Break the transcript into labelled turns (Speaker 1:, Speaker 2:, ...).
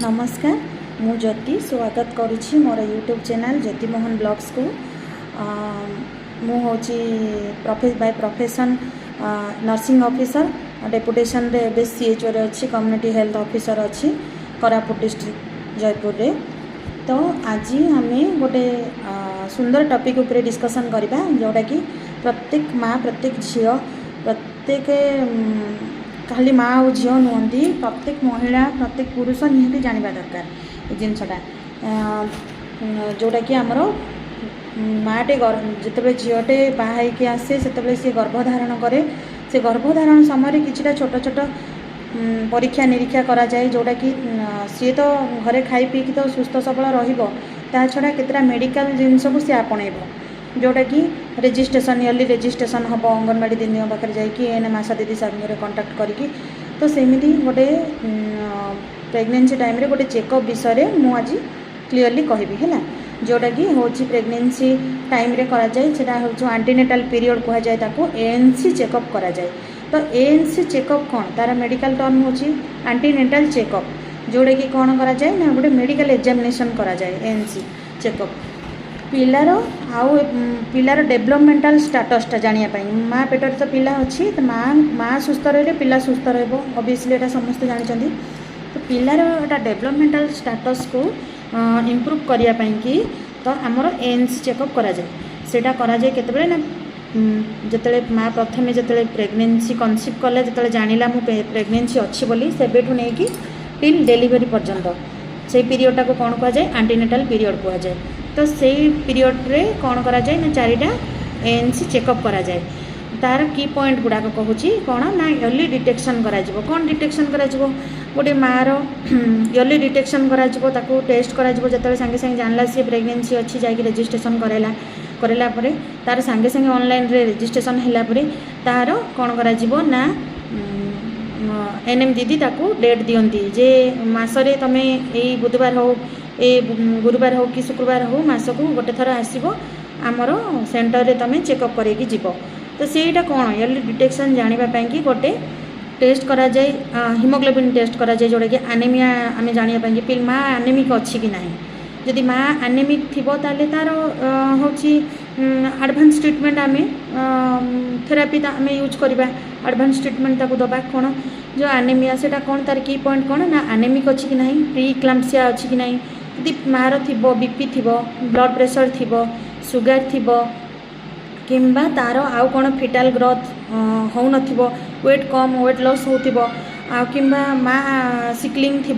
Speaker 1: नमस्कार मु ज्योति स्वागत करुच्ची मोर यूट्यूब चैनल ज्योति मोहन ब्लॉग्स को मु हूँ by profession nursing officer deputation रे एबे सीएचओ रे अच्छी कम्युनिटी हेल्थ ऑफिसर अच्छी कोरापुट डिस्ट्रिक्ट जयपुर रे। तो आज आम गोटे सुंदर टॉपिक उपरे डिस्कशन करबा जोटा कि प्रत्येक माँ प्रत्येक झील प्रत्येक खाली माँ और झील नुहति प्रत्येक महिला प्रत्येक पुरुष निहती जानवा दरकार ये जिनसटा जोटा कि आमर माँटे जिते झीलटे बाहर आसे से सी गर्भधारण करे से गर्भधारण समय कि छोट छोट परीक्षा निरीक्षा करा जाए जोटा कि सी तो घरे खाई पीकी तो सुस्थ सबल ता छड़ा केतरा मेडिकल जिनस को सी आपणेब जोटा कि रेजिस्ट्रेशन इयरली रेजिस्ट्रेशन हम अंगनवाड़ी दीदी पाखे जाकि एने आशा दीदी सागर कंटाक्ट करके तो सेमती गोटे प्रेगनेंसी टाइम रे गोटे चेकअप विषय में आज क्लीयरली कहबी है जोटा कि हूँ प्रेगनेंसी टाइम रे करा जाए सेटा हूँ एंटीनेटाल पीरियड कह जाए ताको एएनसी चेकअप करा जाए। तो एएनसी चेकअप कौन तार मेडिकल टर्म हूँ एंटीनेटाल चेकअप जोटा कि कौन करा जाए ना गोटे मेडिकल एग्जामिनेशन करा जाए एएनसी चेकअप पिलार आउ पिलार डेभलपमेंटाल स्टाटसटा जानापी माँ पेटर तो पिला अच्छी तो माँ सुस्थ रही पिला सुस्थ रब्वियसली यहाँ समस्ते जानते। तो पिलार एटा डेभलपमेंटाल स्टाटस को इम्प्रूव करने कि तो आमर एएनसी चेकअप करा जाए सेटा करा जाए केतेबेले ना जिते माँ प्रथमे जिते प्रेगनेंसी कनसीव कले जो जानिला मु प्रेगनेंसी अच्छी बोली सेबेठू नहीं कि टिल डेलीवरी पर्यंत से पीरियडटा को कौन कह जाए एंटीनेटाल पीरियड कह जाए। तो से पीरियड रे कौन करा जाए ना चारिटा एएनसी चेकअप करा जाए तार की पॉइंट गुड़ाक कहूँ कौन ना इयरली डिटेक्शन करा कौन डिटेक्शन करा गोटे माँ इयरली डिटेक्शन करा टेस्ट करा जो सांगे सांगे जानला सी प्रेगनेंसी अच्छी जाकि रेजिस्ट्रेशन कराला तार सांगे सांगे ऑनलाइन रे रेजिस्ट्रेशन हैला परे तार कौन करा ना एनएम दीदी ताकू डेट दियंती जे मासरे तमे एई बुधवार हो ए गुरुवार हो कि शुक्रवार हो मासकू गोटे थर आसब आमर सेंटर रे तमे चेकअप करके जीव। तो सेटा कौन इयरली डिटेक्शन जानापी कि गोटे टेस्ट करा जाए हिमोग्लोबिन टेस्ट करा जाए जोटा कि एनीमिया आम जानापी कि माँ एनीमिक अच्छी कि ना जदि माँ एनीमिक थी ताले तार हूँ एडवांस ट्रीटमेंट आम थेरापी आम यूज करवा एडवांस ट्रीटमेंट ताको दबा कौन जो एनीमिया सेटा कौन तार की पॉइंट कौन ना एनीमिक अच्छी कि ना प्री क्लाम्सिया अच्छी कि ना यदि मार थी बीपी थी ब्लड प्रेशर थी सुगर थी किंबा तार आउ कौन फिटाल ग्रोथ हो वेट कम वेट लॉस हो किंबा माँ सिकलिंग थी